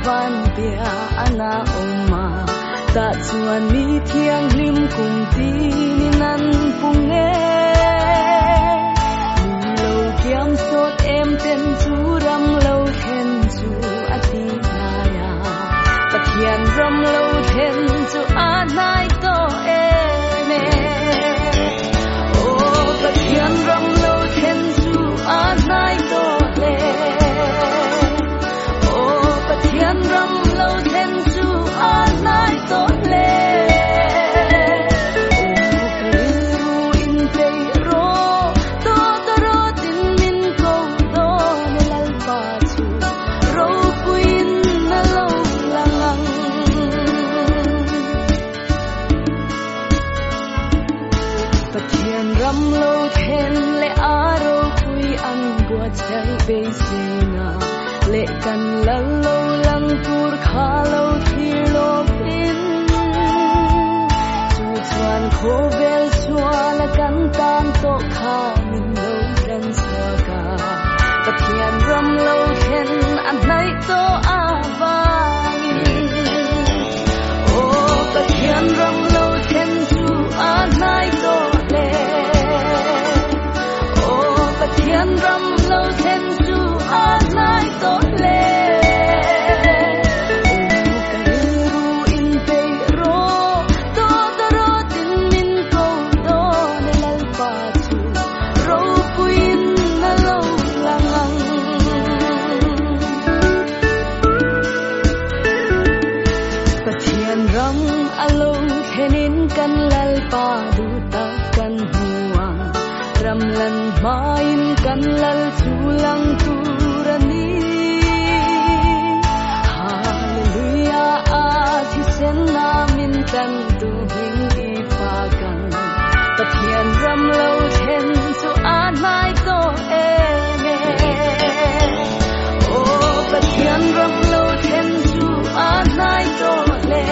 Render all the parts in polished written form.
van bia ana oma ta chuan mi thiang lim kum ti nan punge lo kiam sot em ten chu ram lo then chu ati na ya pathian ram lo then chu anai to e ne o pathian ram lo then chu anai to le o pathian ram lo then chu anai to le chạy về sina lệ cần lăng lâu lăng pur kha lâu thi lo pin chu chuan kho vel chua la kan tan to kha min lo kan sa ka pathian ram lo khen an nai to avang o pathian ram lo khen chu an nai to le o pathian ram lo then chu anai to le o in pe ro to ro tin min ko do ne lal pa chu ro puin na lo lang pathian ram alo thenin kan lal pa du ta kan huang ram lan main kan lal chulang turani hallelujah a thi sen na min kan tu hing ipakan pathian ram lo then chu anai to e me o pathian ram lo then chu anai to le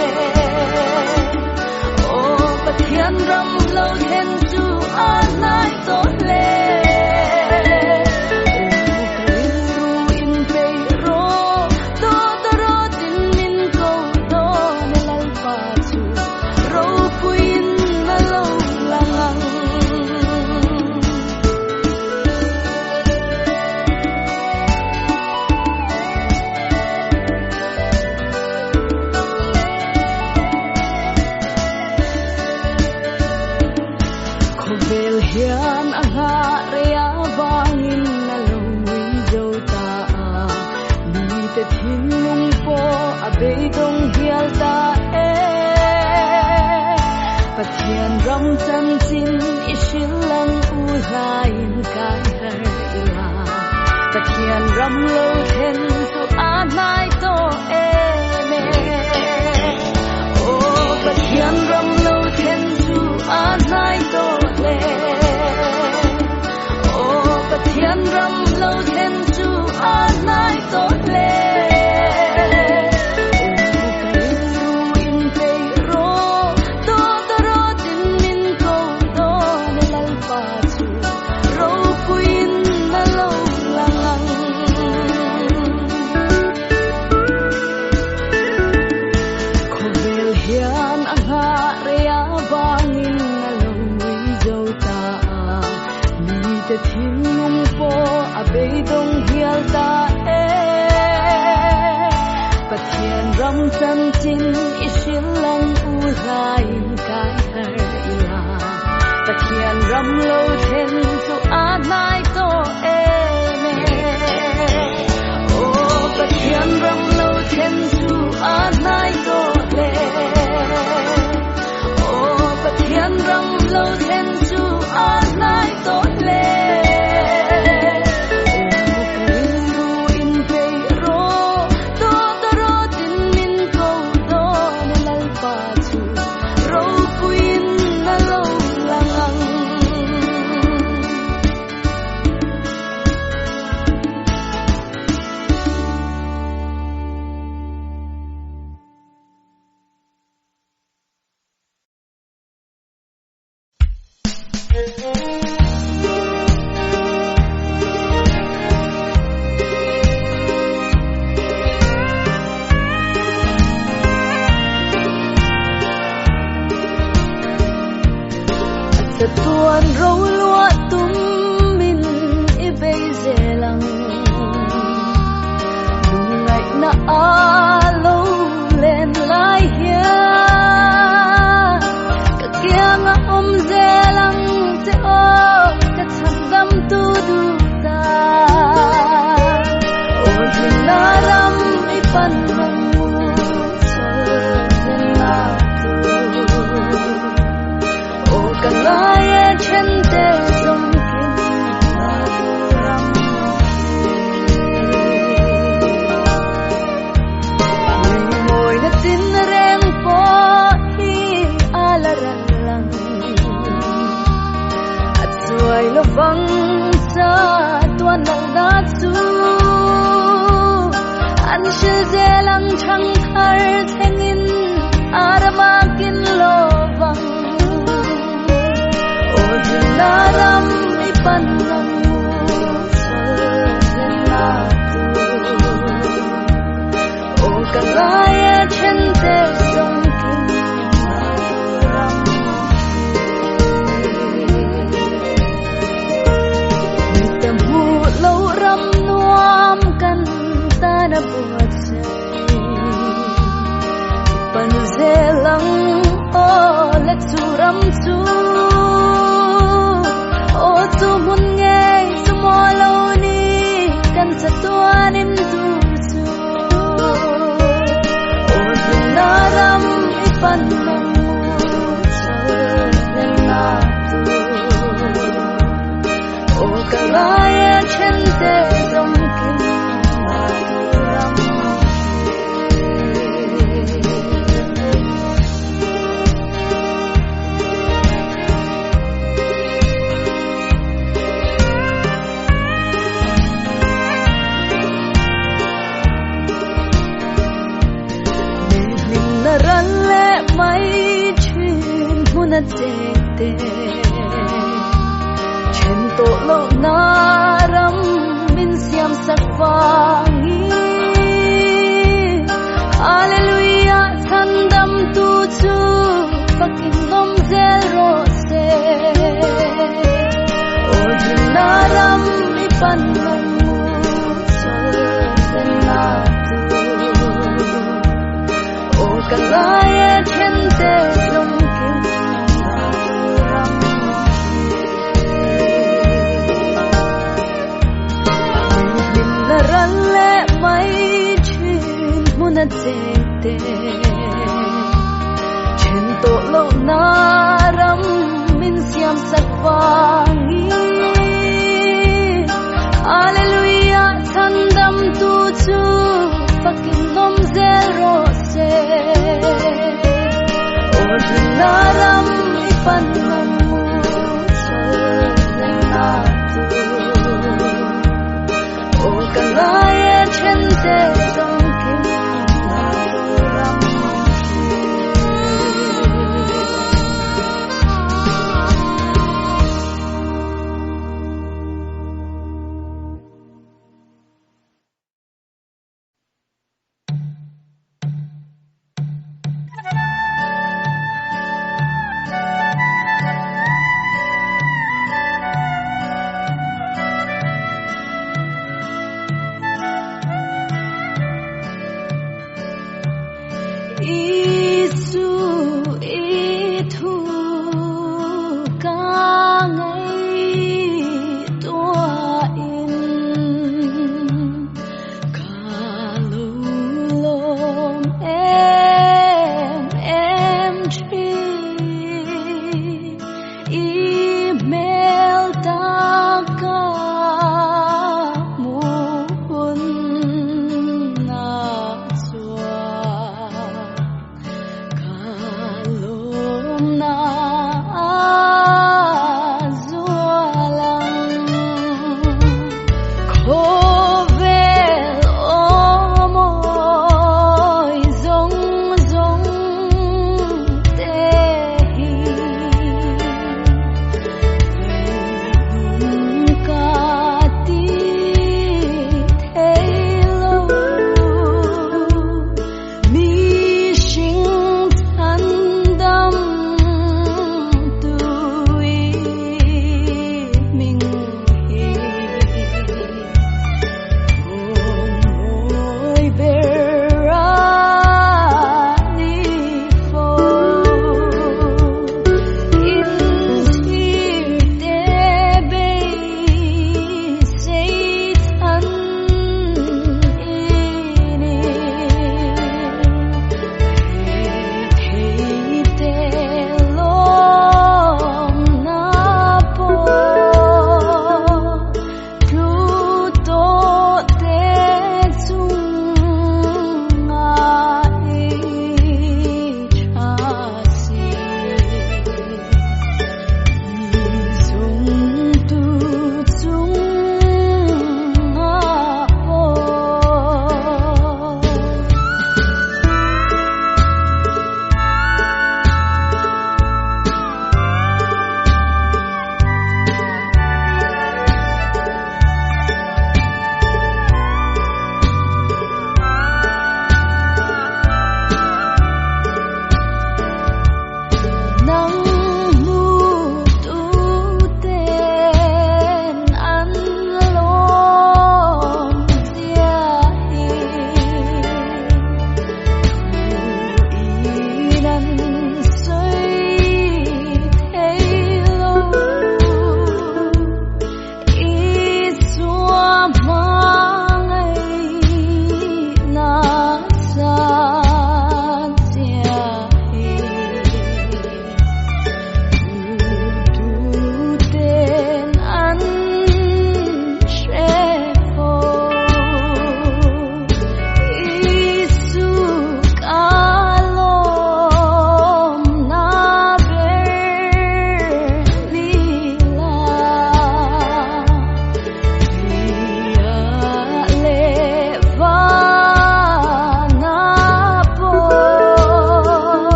o pathian ram lo then chu anai to le pathian ram chan chin ishil lang u lain kai har ila pathian ram lo then tu anai to e me o pathian ram lo then tu anai to le o pathian ram lo then tu anai to le ram chan chin ishil lang u lain kai har ila pathian ram lo then chu anai to e me o pathian ram lo then chu anai to le o pathian ram lo then chu anai to le tuan râu lúa tum min i bây giờ lăng nung ngày na a lâu lên lại hia cả kia ngã dê lăng te o cả thằng đâm tu du ta o hin na ram i pan mong Kalaya chente dong kim maduram Môi na tin reng po hi alaran lang At suay lovang sa tuan ng natsu An shil zelang chang thar thengin aramakin lovang Naram ipan ng salzenatu O kalaya chente song kim maduram Nitam hu lâu ram nuam kan ta na buhat say Pan zelang o let suram su Tumun ngay sumolaw ni kan sa tuanin tuso O dinaram ipan ng musal nato O kalaya chente dong kim maduram Te chen to lo naram min siam sak wangi Hallelujah thandam tu chu pakin nom zel rose O naram ipan nom salzenatu O kalaya chente dong Ralle mai chin muna te chen to lo naram min siam sak wangi Hallelujah thandam tu chu pakin nom zel rose O naram ipan ng salzenatu O kalaya chente dong kim maduram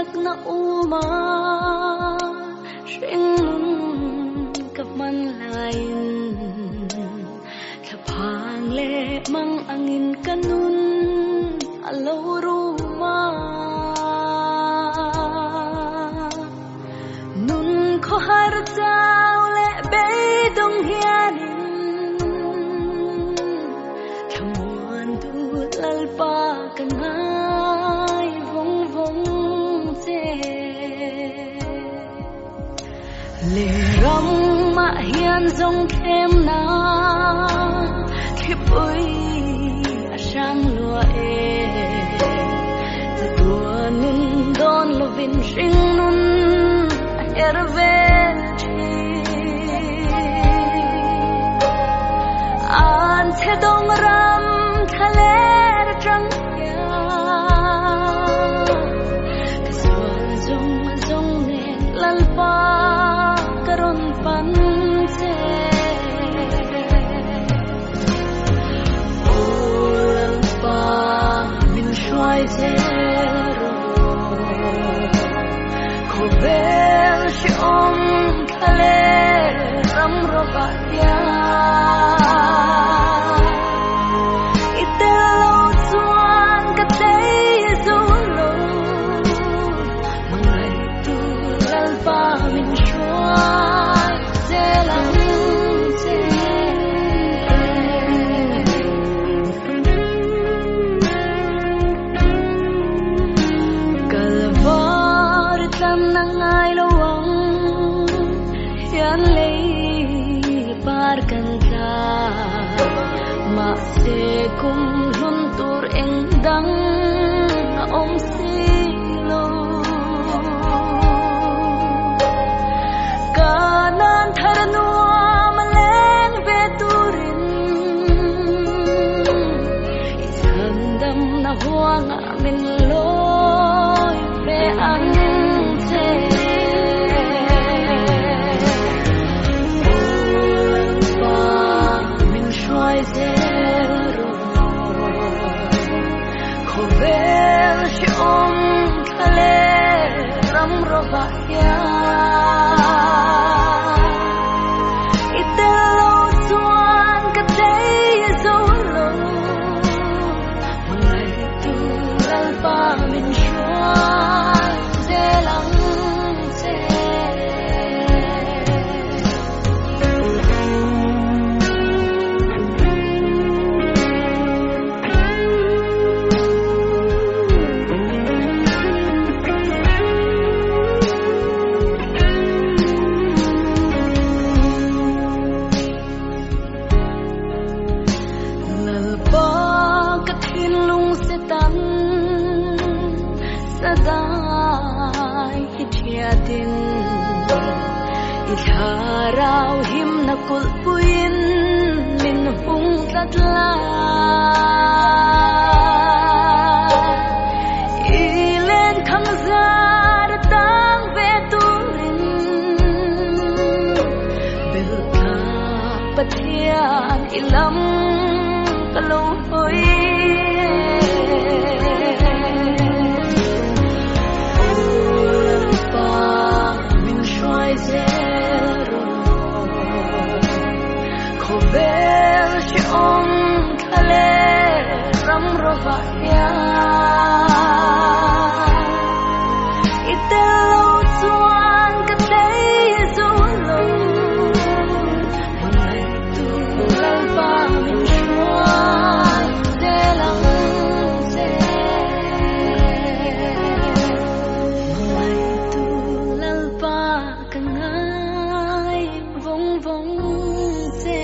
sắc na uma sinh nun cặp man lain khắp hàng lệ mang angin kanun alo ruma nun ko har tao lệ bê dong hianin kamuan tu lalpa kangai vong vong te lệ ram ma hian dong thêm na khi bơi sang lúa từ tua nun don lovin sing nun ervelchi an the dong ram thaler trăng ya kaswa zong zong ne lalpa karon pan se xoay zero ko bel shi om khale ram roba ya itelo chuan ka tei zolo mangai tu lalpa min xoay zelang nangai lawang hian lei par kan ta ma se kum hun tur eng dang om si lo kanan thar nuam leng ve turin isandam na huang min loi ve ang zero ko bel shi om khale ram roba ya itelo chuan ka tei zolo mangai tu lalpa min shuai zelang se Itharau him na kulpuin min hung tatla ilen khang zar tang ve turin belka pathian ilam kalo hoi bel shi om khale ram roba ya itelo chuan ka tei zolo mangai tu lalpa min shuai zelang se mangai tu lalpa kangai vong vong se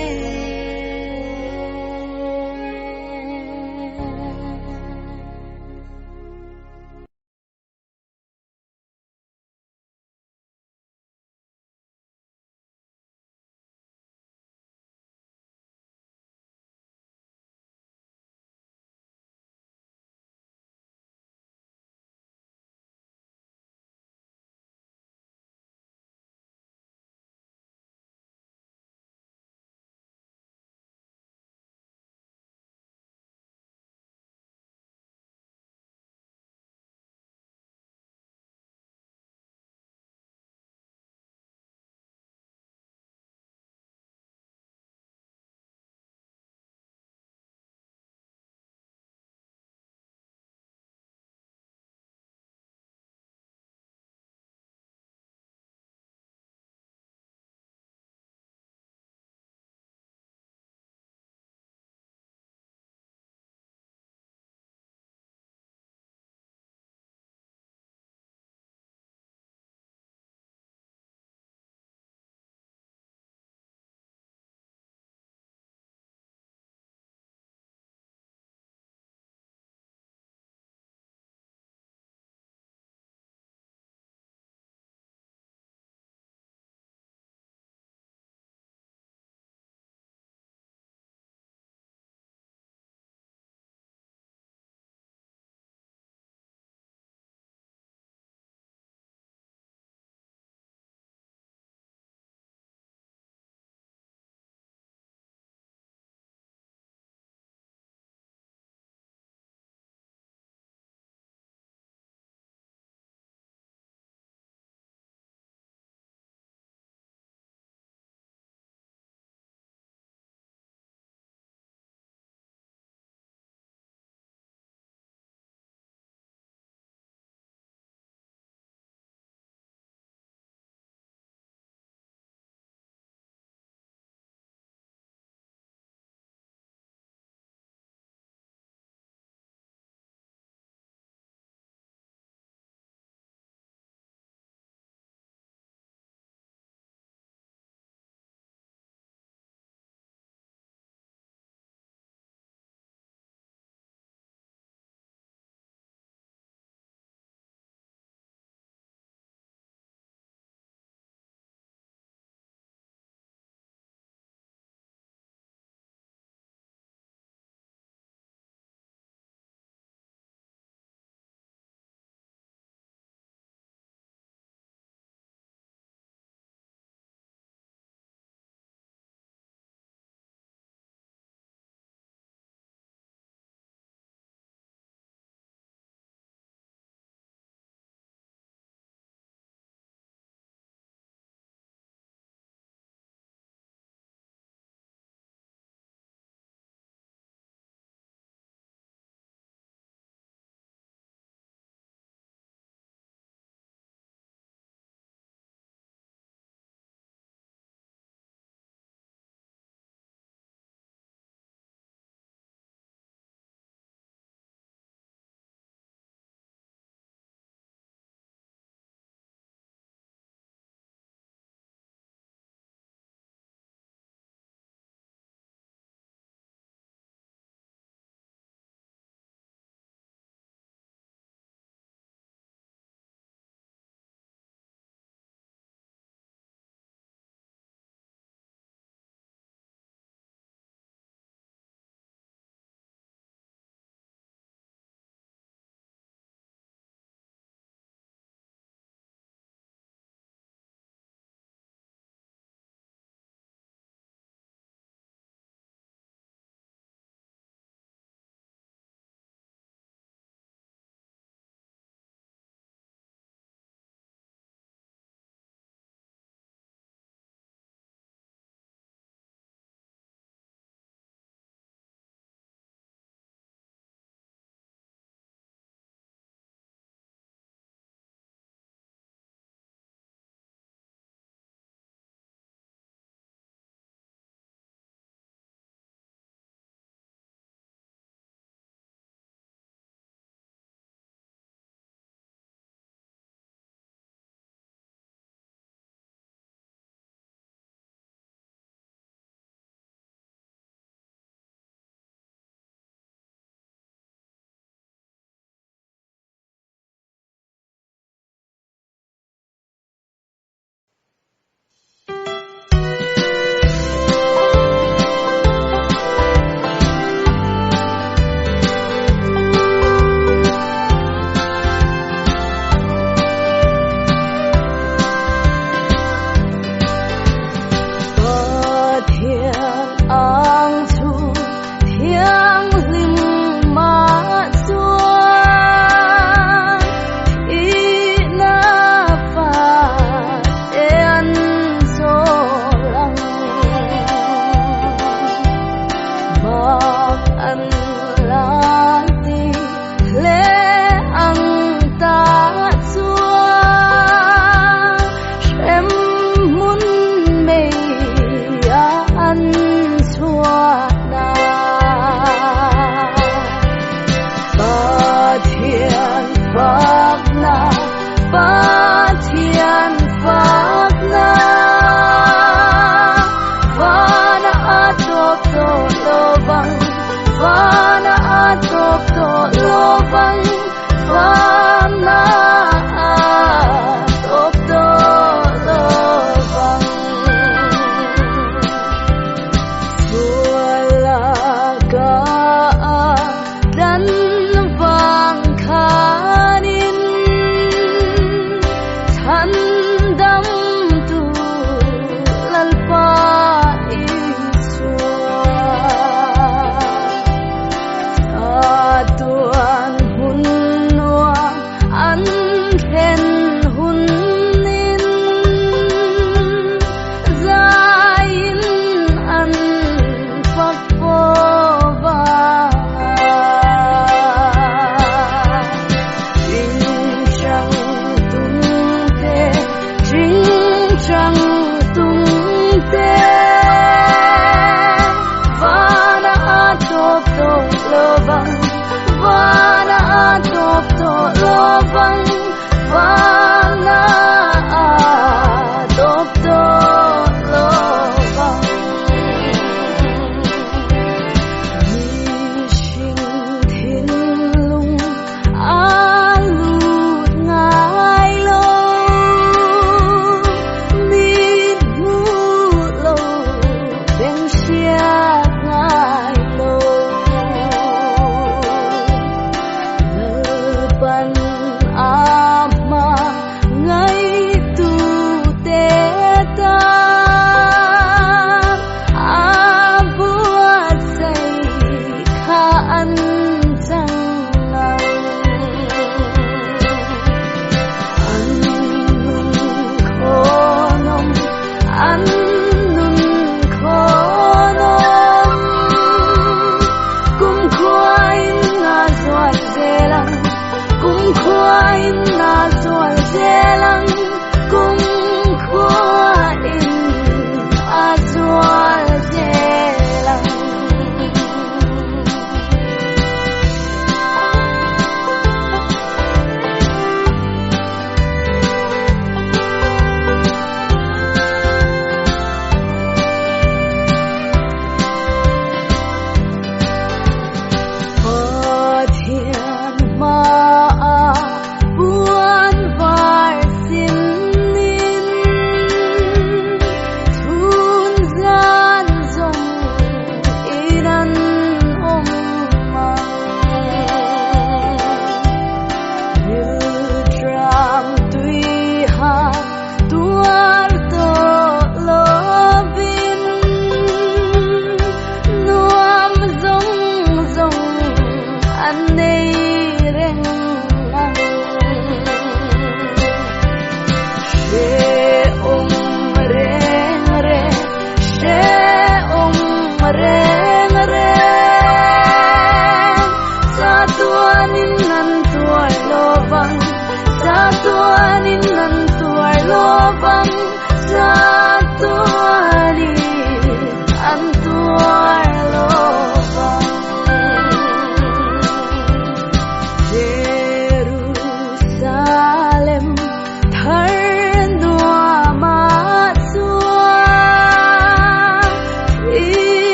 Vana atop to lobang Vana atop to lobang Sualaga dan bangkanin Tandam tu lalpa iswa Tuan hun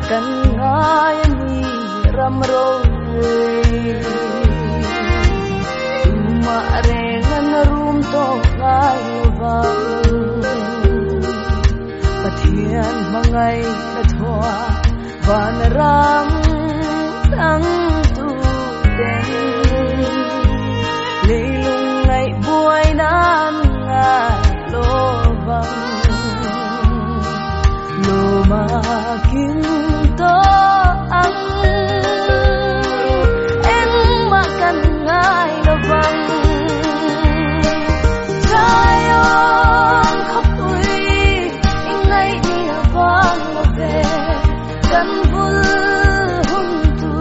kan ngai mi ram ro ma re ngan rum to ngai va pathian mangai na thoa van ram tang tu den le lung ngai buai nan nga lo bang lo ma kin to ang em ma kan ngai lo bang trai on khóc ui ngai đi vang lo về kan vul hun tu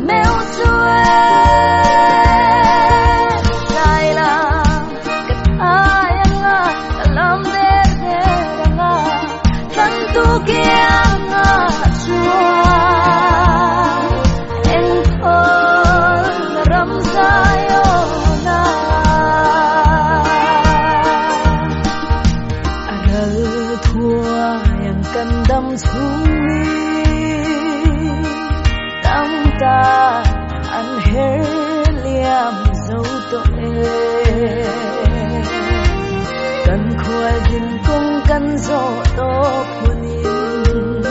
meo chue sai la kat ayanga lam de ranga kan tu kia nga chua en thol ram sayo na aral thua yang kan dam sumi tam ta an her liam zo to kan khua din kong kan zo to punin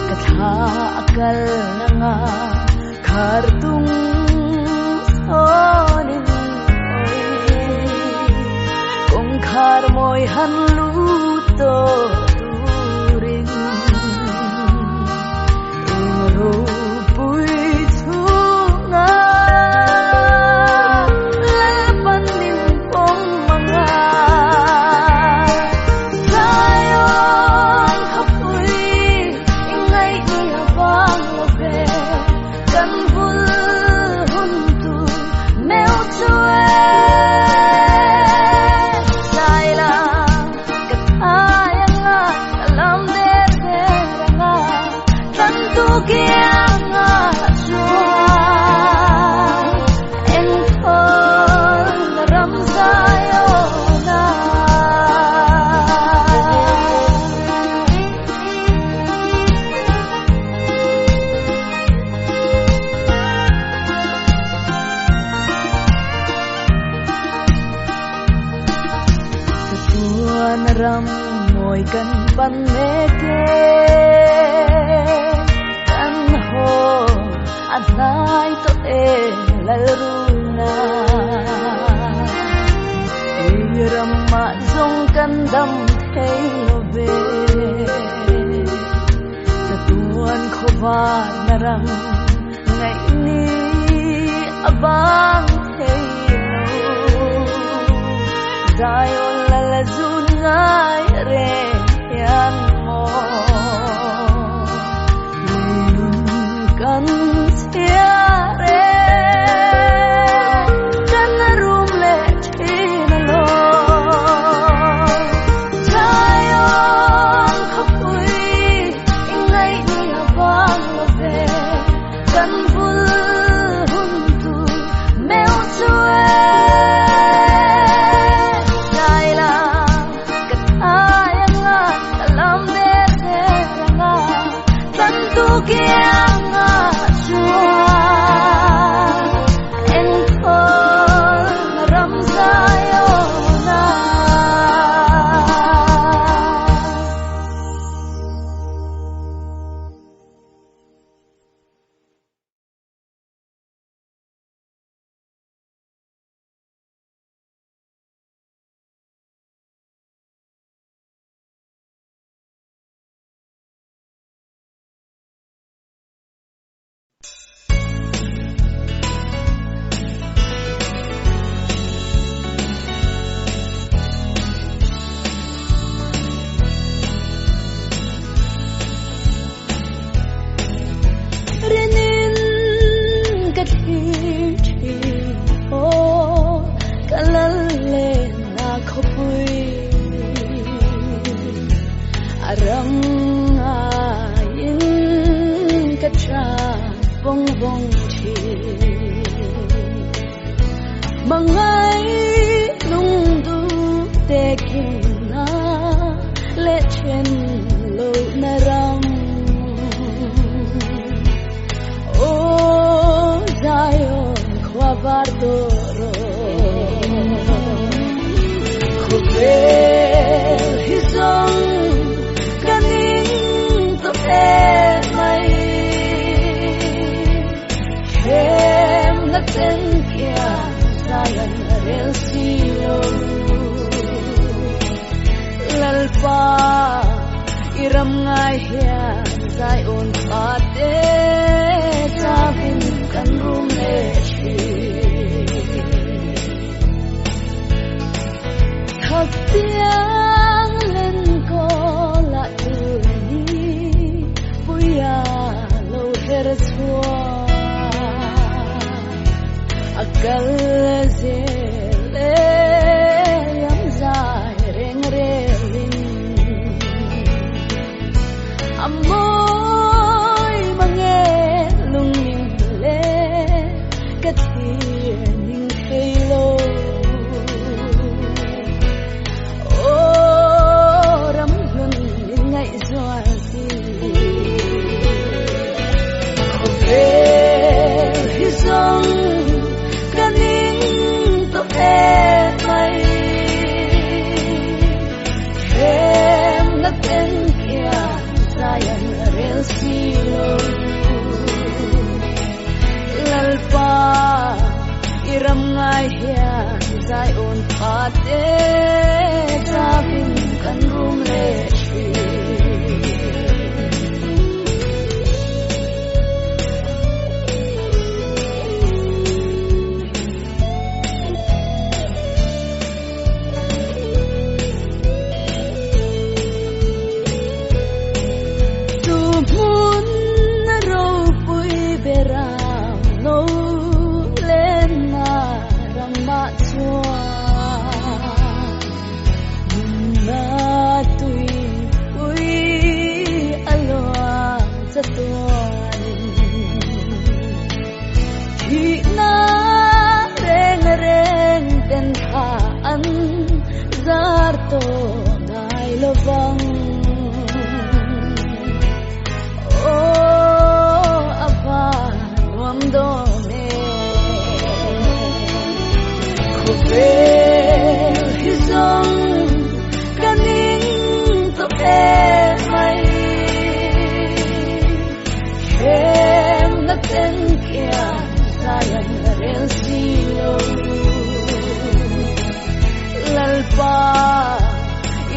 katha akal nanga khartung sonin oi kong khar moi han lu to turin ro pui thunga la panin pong manga sayon khapui ingai ni awang lo ve kan vul hun tu meo chue sai la kat ayanga lam de ranga kan tu kia nga chua en thol ram sayo na tuan ram moi kan pan me ke kan ho anai to e la runa ram ma zong kan dam thei lo ve tuan khova naram ngai ni abang thei lo dai on la zun ngai re yan mo kan sia re kan rum le chin lo sayon khapui ingai ni awang lo ve kan vul hun tu meo chue sai la kat ayanga lam de ranga kan tu kia nga chua en thol ram sayo na renin kat hi thi o kalalle na khopui aram ain kacha bong bong thi mangai lung du te kin na le chen lo na ram ram ngai hian zai on ate savin kan rum le chi thak piang lên ko la tu ni puya lo her chua akal zele yam zai reng relin amoy mange lung ning le kathia ning khelo o ram hun ngai zwa si ve hi song kaning to e mai hem na ten kia sayan rel silo lalpa iram ngai hian zai on pate savin kan rum le chi to nai lovang o apa nuam do me khobe hi song kaning to e mai hem na ten kia sayan rel silo lalpa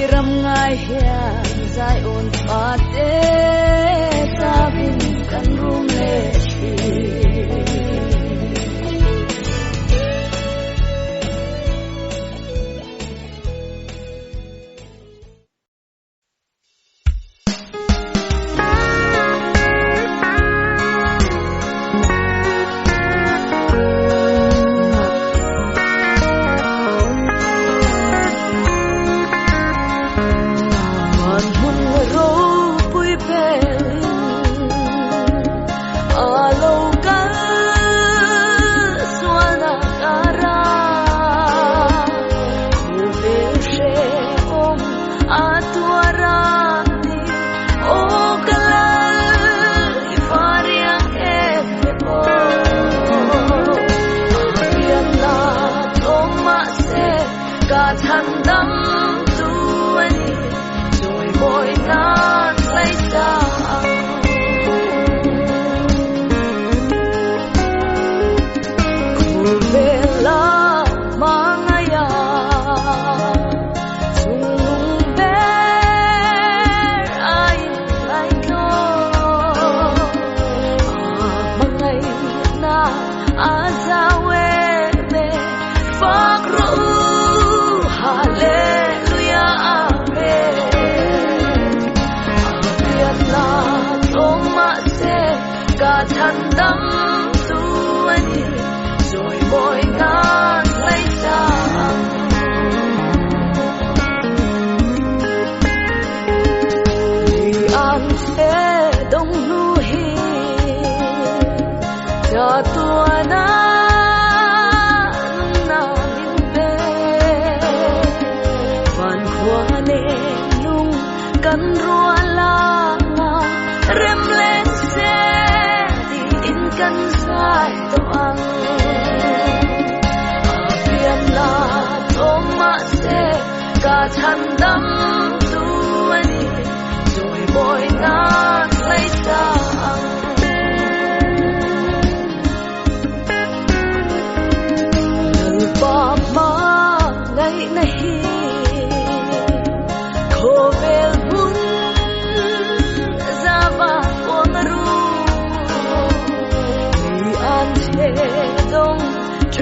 iram ngai hian zai on pate savin kan rum le chi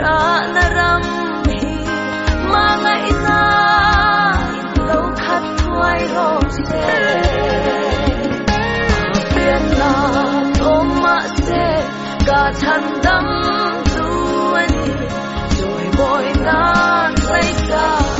tra na ram hi ma ngai na lâu khát thoai lo se biển na ôm mã se cả thân đắm tu anh rồi bồi na lấy ra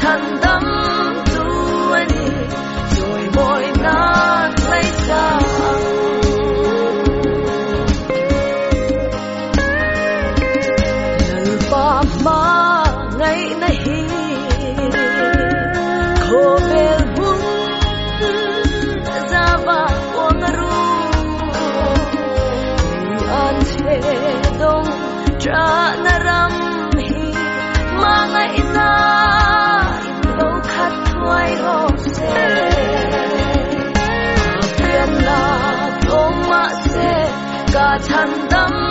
thân đắm tu anh rồi bồi na lấy ra lần ba ma ngày nay khô bel bún ra ba uống ru an thế đông tra na ram hi ma ngày na thoai lo se biển là ôm mã se cả thân đắm